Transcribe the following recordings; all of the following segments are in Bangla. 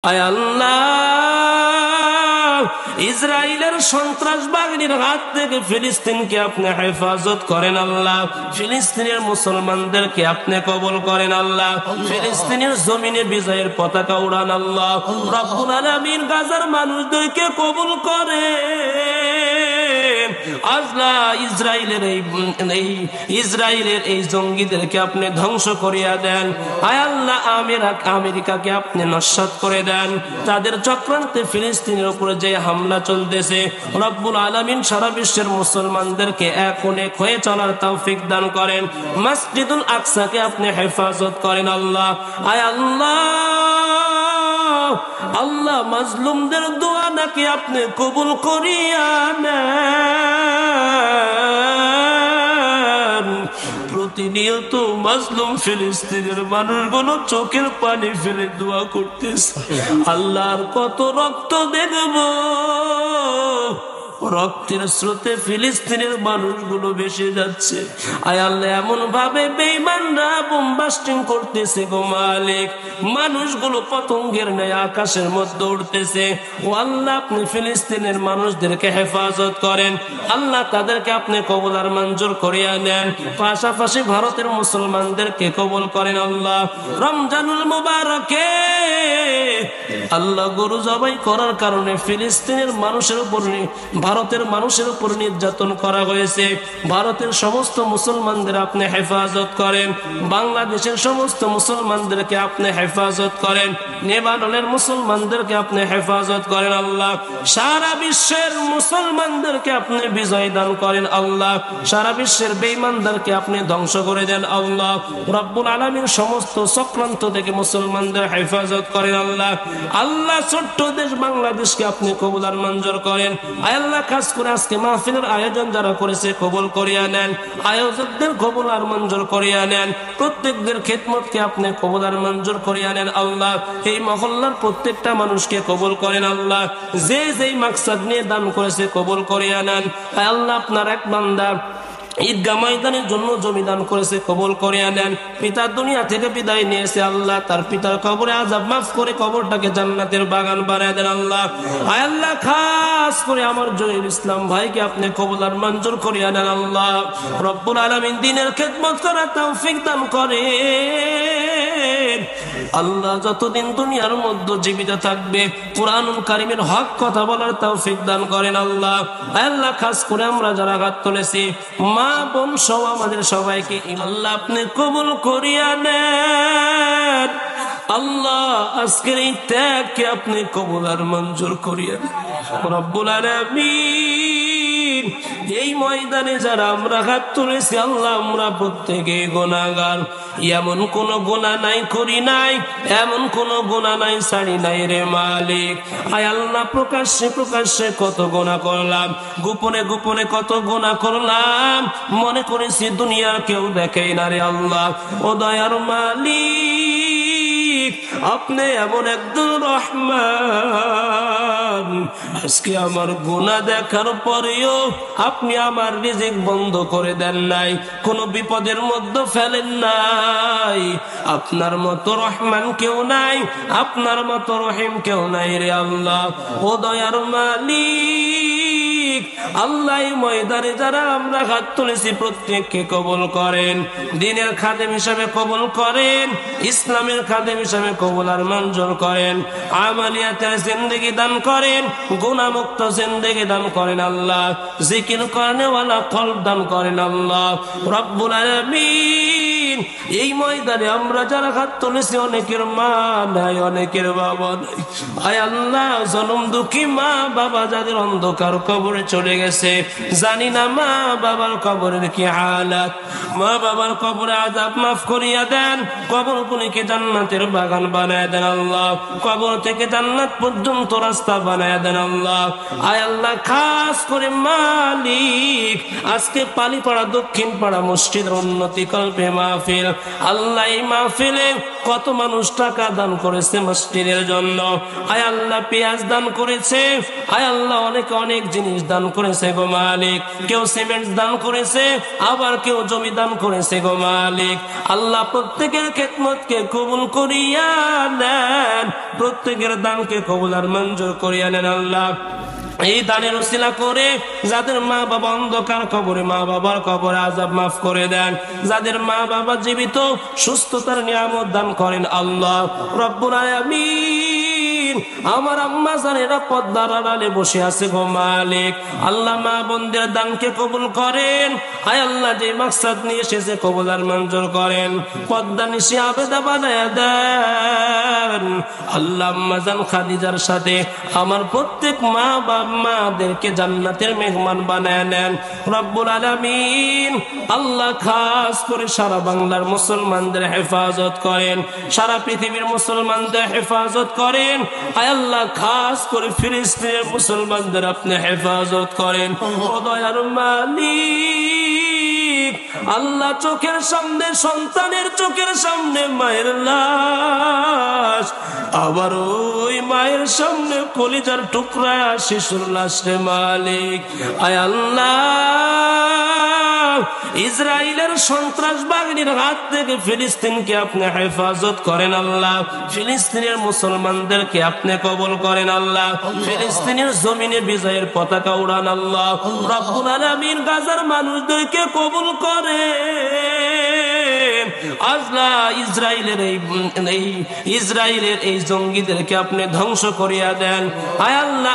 আয় আল্লাহ, ইসরায়েলের সন্ত্রাস বাহিনীর হাত থেকে ফিলিস্তিনকে আপনি হেফাজত করেন আল্লাহ। ফিলিস্তিনের মুসলমানদেরকে আপনি কবুল করেন আল্লাহ। ফিলিস্তিনের জমিনে বিজয়ের পতাকা উড়ান আল্লাহ। রব্বুল আলামিন গাজার মানুষদেরকে কবুল করেন আল্লাহ। ইসরায়েলের এই জঙ্গিদেরকে আপনি ধ্বংস করিয়া দেন। আয় আল্লাহ, আমেরিকাকে আপনি নস্যাৎ করে দেন। তাদের চক্রান্তে ফিলিস্তিনের উপরে যে হামলা চলতেছে, রব্বুল আলামিন সারা বিশ্বের মুসলমানদেরকে এক হয়ে চলার তৌফিক দান করেন। মসজিদুল আকসাকে আপনি হেফাজত করেন আল্লাহ। আয় আল্লাহ, মাজলুমদের দোয়া নাকি আপনি কবুল করিয়া নেন। প্রতিনিয়ত মাজলুম ফিলিস্তিনের মানুষগুলো চোখের পানি ফেলে দোয়া করতেছে, আল্লাহর কত রক্ত দেখব। রক্তের স্রোতে ফিলিস্তিনের মানুষগুলো ভেসে যাচ্ছে। আয় আল্লাহ, এমন ভাবে বেঈমানরা বোমবাস্টিং করতেছে গো মালিক, মানুষগুলো পতঙ্গের ন্যায় আকাশের মধ্যে উঠতেছে। ও আল্লাহ, আপনি ফিলিস্তিনের মানুষদেরকে হেফাজত করেন আল্লাহ, তাদেরকে আপনি কবুল আর মঞ্জুর করিয়া নেন। পাশাপাশি ভারতের মুসলমানদেরকে কবুল করেন আল্লাহ। রমজানুল মুবারকে আল্লাহ, গরু জবাই করার কারণে ফিলিস্তিনের মানুষের উপর, ভারতের মানুষের উপর নির্যাতন করা হয়েছে। ভারতের সমস্ত মুসলমানদের আপনি হেফাজত করেন। বাংলাদেশের সমস্ত মুসলমানদেরকে আপনি হেফাজত করেন। নেপালের মুসলমানদেরকে আপনি হেফাজত করেন আল্লাহ। সারা বিশ্বের মুসলমানদেরকে আপনি বিজয় দান করেন আল্লাহ। সারা বিশ্বের বেঈমানদেরকে আপনি ধ্বংস করে দেন আল্লাহ। রব্বুল আলামিন সমস্ত চক্রান্ত থেকে মুসলমানদের হেফাজত করেন আল্লাহ। আল্লাহ, ছোট্ট দেশ বাংলাদেশকে আপনি কবুল আর মঞ্জুর করেন। আল্লাহ, খাস করে আজকে মাহফিলের আয়োজন যারা করেছে কবুল করিয়া নেন। আয়োজকদের কবুল আর মঞ্জুর করিয়া নেন। প্রত্যেকদের খেদমতকে আপনি কবুল আর মঞ্জুর করিয়া নেন আল্লাহ। এই মহল্লার প্রত্যেকটা মানুষকে কবুল করেন আল্লাহ। যে যেই মাকসাদ নিয়ে দান করেছে কবুল করিয়া নেন। আল্লাহ, আপনার এক বান্দা ঈদগাহ ময়দানের জন্য জমি দান করেছে, কবুল করিয়া নেন। পিতা দুনিয়া থেকে বিদায় নিয়েছে আল্লাহ, তার পিতার কবরে আযাব মাফ করে কবরটাকে জান্নাতের বাগান বানায় দেন আল্লাহ। আয় আল্লাহ, খাস করে আমার জহির ইসলাম ভাইকে আপনি কবুল আর মঞ্জুর করিয়া নেন আল্লাহ। রব্বুল আলামিন দ্বীনের খেদমত করার তৌফিক দান করেন আল্লাহ। যতদিন দুনিয়ার মধ্যে জীবিত থাকবে কুরআনুল কারীমের হক কথা বলার তৌফিক দান করেন আল্লাহ। আল্লাহ, খাস করে আমরা যারা হাত তুলেছি, মা বোন সহ আমাদের সবাইকে আল্লাহ আপনি কবুল করিয়া নেন আল্লাহ। আজকের এই ত্যাগকে আপনি কবুল আর মঞ্জুর করিয়া নেন রব্বুল আলামিন। এই ময়দানে যারা আমরা হাত তুলেছি আল্লাহ, আমরা প্রত্যেকে গুনাহগার। এমন কোন গুনাহ নাই করি নাই, এমন কোন গুনাহ নাই ছাড়ি নাই রে মালিক। আয় আল্লাহ, প্রকাশ্যে প্রকাশ্যে কত গুনাহ করলাম, গোপনে গোপনে কত গুনাহ করলাম, মনে করেছি দুনিয়ার কেউ দেখেই না রে আল্লাহ। ও দয়ার মালিক, আপনি এমন একজন রহমান, আজকে আমার গুনাহ দেখার পরেও আপনি আমার রিজিক বন্ধ করে দেন নাই, কোন বিপদের মধ্যে ফেলেন নাই। আপনার মতো রহমান কেউ নাই, আপনার মতো রহিম কেউ নাই রে আল্লাহ। ও দয়ার মালিক, আল্লাহ, এই ময়দানে যারা আমরা হাত তুলেছি প্রত্যেককে কবুল করেন, দ্বীনের খাদেম হিসাবে কবুল করেন, ইসলামের খাদেম হিসাবে কবুল আর মঞ্জুর করেন। আমালিয়াতের জিন্দেগি দান করেন, গুনাহমুক্ত জিন্দেগি দান করেন আল্লাহ। জিকির করনেওয়ালা কলব দান করেন আল্লাহ। রব্বুল আলামিন, এই ময়দানে আমরা যারা হাত তুলেছি অনেকের মা নাই, অনেকের বাবা নাই। আয় আল্লাহ, জনম দুঃখী মা বাবা যাদের অন্ধকার কবরে চলে গেছে, জানি না মা বাবার কবরের কি হালাত। মা বাবার কবরে আযাব মাফ করিয়া দেন, কবর গুলিকে জান্নাতের বাগান বানায় দেন আল্লাহ। কবর থেকে জান্নাত পর্যন্ত রাস্তা বানায় দেন আল্লাহ। আয় আল্লাহ, খাস করে মালিক, আজকে পালিপাড়া দক্ষিণ পাড়া মসজিদের উন্নতি কল্পে মাহফিল, আল্লাহ এই মাহফিলে কত মানুষ টাকা দান করেছে মসজিদের জন্য, আয় আল্লাহ পেঁয়াজ দান করেছে, আয় আল্লাহ অনেকে অনেক জিনিস দান করেছে গো মালিক, কেউ সিমেন্ট দান করেছে, আবার কেউ জমি দান করেছে গো মালিক। আল্লাহ প্রত্যেকের খেদমতকে কবুল করিয়া নেন, প্রত্যেকের দানকে কবুল আর মঞ্জুর করিয়া নেন আল্লাহ। এই দানের উসিলা করে যাদের মা বাবা অন্ধকার কবরে, মা বাবার কবরে আযাব মাফ করে দেন, যাদের মা বাবা জীবিত সুস্থতার নিয়ামত দান করেন আল্লাহ রব্বুল আলামিন। আমার আম্মা জানেরা পর্দার আড়ালে বসে আছে গো মালিক, আল্লাহ মা বোনদের দানকে কবুল করেন, আয় আল্লাহ যে মাকসাদ নিয়ে এসেছে কবুল আর মঞ্জুর করেন, পর্দা নিশি আবেদা বানায়া দেন আল্লাহ। আম্মা জান খাদিজার সাথে আমার প্রত্যেক মা বাবাদেরকে জান্নাতের মেহমান বানায় নেন রব্বুল আলামিন। আল্লাহ খাস করে সারা বাংলার মুসলমানদের হেফাজত করেন, সারা পৃথিবীর মুসলমানদের হেফাজত করেন, আয় আল্লাহ খাস করে ফিলিস্তিনের মুসলমানদের আপনি হেফাজত করেন ও দয়ার মালিক। আল্লাহ চোখের সামনে সন্তানের চোখের সামনে মায়ের লাশ, আবার ওই মায়ের সামনে কলিজার টুকরা শিশুর লাশ রে মালিক, আয় আল্লাহ ইসরায়েলের সন্ত্রাস বাহিনীর হাত থেকে ফিলিস্তিনকে আপনি হেফাজত করেন আল্লাহ, ফিলিস্তিনের মুসলমানদেরকে আপনি কবুল করেন আল্লাহ, ফিলিস্তিনের জমিনে বিজয়ের পতাকা উড়ান আল্লাহ রব্বুল আলামিন। গাজার মানুষদেরকে কবুল করেন আল্লাহ, ইসরায়েলের এই জঙ্গিদেরকে আপনি ধ্বংস করিয়া দেন, আয় আল্লাহ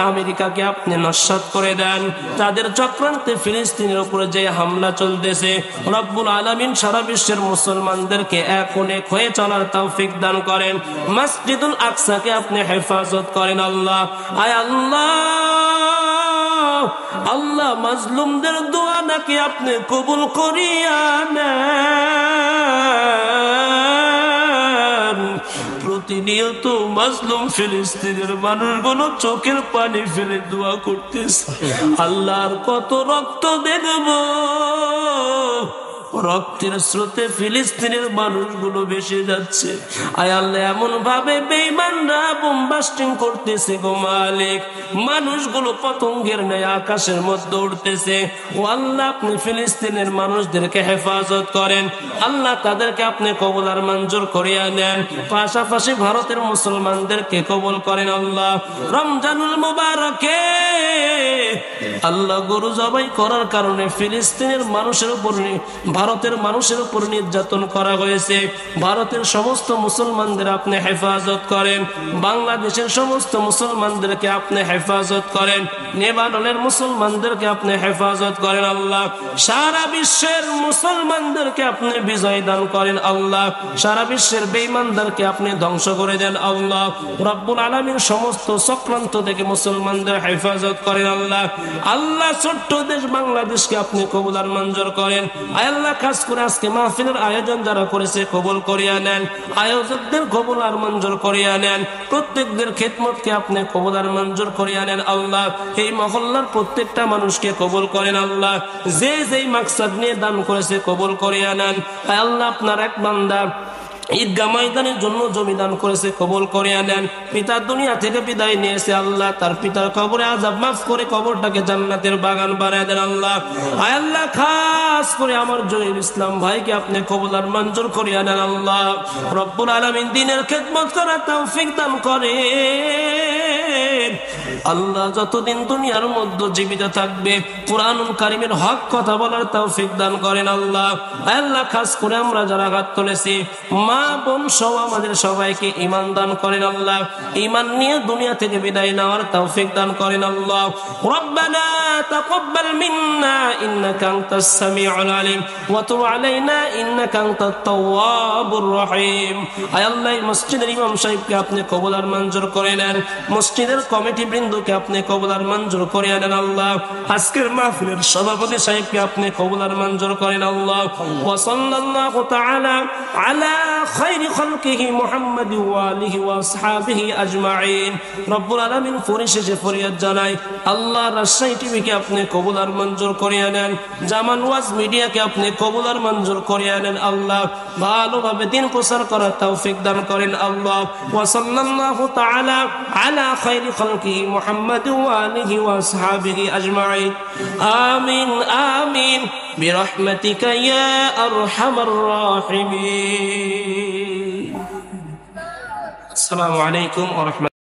আমেরিকাকে আপনি নস্যাৎ করে দেন, তাদের চক্রান্তে ফিলিস্তিনের উপরে যে হামলা চলতেছে রব্বুল আলামিন সারা বিশ্বের মুসলমানদেরকে এক হয়ে চলার তৌফিক দান করেন, মসজিদুল আকসাকে আপনি হেফাজত করেন আল্লাহ, আয় আল্লাহ আল্লাহ মাজলুমদের দোয়া নাকি আপনি কবুল করিয়া নেন। প্রতিনিয়ত মাজলুম ফিলিস্তিনের মানুষগুলো চোখের পানি ফেলে দোয়া করতেছে, আল্লাহর কত রক্ত দেখব, রক্তের স্রোতে ফিলিস্তিনের মানুষগুলো ভেসে যাচ্ছে, আয় আল্লাহ এমন ভাবে বেঈমানরা বোম বাস্টিং করতেছে গো মালিক, মানুষগুলো পতঙ্গের ন্যায় আকাশের মধ্যে উড়তেছে, ও আল্লাহ আপনি ফিলিস্তিনের মানুষদেরকে হেফাজত করেন আল্লাহ, তাদেরকে আপনি কবুল আর মঞ্জুর করিয়া নেন, পাশাপাশি ভারতের মুসলমানদেরকে কবুল করেন আল্লাহ। রমজানুল মুবারকে আল্লাহ গরু জবাই করার কারণে ফিলিস্তিনের মানুষের উপর, ভারতের মানুষের উপর নির্যাতন করা হয়েছে, ভারতের সমস্ত মুসলমানদের আপনি হেফাজত করেন, বাংলাদেশের সমস্ত মুসলমানদেরকে আপনি হেফাজত করেন, নেপালের মুসলমানদেরকে আপনি হেফাজত করেন আল্লাহ, সারা বিশ্বের মুসলমানদেরকে আপনি বিজয় দান করেন আল্লাহ, সারা বিশ্বের বেঈমানদেরকে আপনি ধ্বংস করে দেন আল্লাহ রব্বুল আলামিন। সমস্ত চক্রান্ত থেকে মুসলমানদের হেফাজত করেন আল্লাহ। আল্লাহ ছোট্ট দেশ বাংলাদেশকে আপনি কবুল আর মঞ্জুর করেন আল্লাহ। খাস করে আজকে মাহফিলের আয়োজন যারা করেছে কবুল করিয়া নেন, আয়োজকদের কবুল আর মঞ্জুর করিয়া নেন, প্রত্যেকদের খেদমতকে আপনি কবুল আর মঞ্জুর করিয়া নেন আল্লাহ। এই মহল্লার প্রত্যেকটা মানুষকে কবুল করেন আল্লাহ, যে যেই মাকসাদ নিয়ে দান করেছে কবুল করিয়া নেন আল্লাহ। আপনার এক বান্দা ঈদগাহ ময়দানের জন্য জমি দান করেছে কবুল করিয়া নেন, পিতার দুনিয়া থেকে বিদায় নিয়েছে আল্লাহ, তার পিতার কবরে আযাব মাফ করে কবরটাকে জান্নাতের বাগান বানায় দেন আল্লাহ। আয় আল্লাহ খাস করে আমার জহির ইসলাম ভাইকে আপনি কবুল আর মঞ্জুর করিয়া নেন আল্লাহ রব্বুল আলামিন। দ্বীনের খেদমত করার তৌফিক দান করেন আল্লাহ, যতদিন দুনিয়ার মধ্যে জীবিত থাকবে কুরআনুল কারীমের হক কথা বলার তৌফিক দান করেন আল্লাহ। আল্লাহ খাস করে আমরা যারা হাত তুলেছি মা বোন সহ আমাদের সবাইকে ঈমান দান করেন আল্লাহ, ঈমান নিয়ে দুনিয়া থেকে বিদায় নেওয়ার তৌফিক দান করেন আল্লাহ। রব্বানা তাকাব্বাল মিন্না ইন্নাকা আনতাস সামিউল আলিম ওয়া তুব আলাইনা ইন্নাকা আনতাত তাওয়াবুর রহিম। আয় আল্লাহ মসজিদের ইমাম সাহেবকে আপনি কবুল আর মঞ্জুর করে নেন, মসজিদ মসজিদের কমিটি বৃন্দকে আপনি কবুল আর মঞ্জুর করে আনেন আল্লাহ। আজকের মাহফিলের সভাপতি সাহেবকে আপনি কবুল আর মঞ্জুর করেন আল্লাহ। ওয়া সাল্লাল্লাহু তাআলা আলা খায়রি খালকিহি মুহাম্মাদ ওয়া আলিহি ওয়া আসহাবিহি আজমাইন। রব্বুল আলামিন পরিশেষে ফরিয়াদ জানাই আল্লাহ, রাজশাহী টিভিকে আপনি কবুল আর মঞ্জুর করে আনেন, জামান ওয়াজ মিডিয়াকে আপনি কবুল আর মঞ্জুর করে আনেন আল্লাহ। ভালোভাবে দিন প্রচার করার তৌফিক দান করেন আল্লাহ। ওয়া সাল্লাল্লাহু তাআলা আলা খায়রি খালকিহি মুহাম্মাদ ওয়া আলিহি ওয়া আসহাবিহি আজমাইন। আমিন আমিন বিরহমাতিকা ইয়া আরহামার রাহিমিন। আসসালামু আলাইকুম ওয়া রাহমাতুল্লাহ।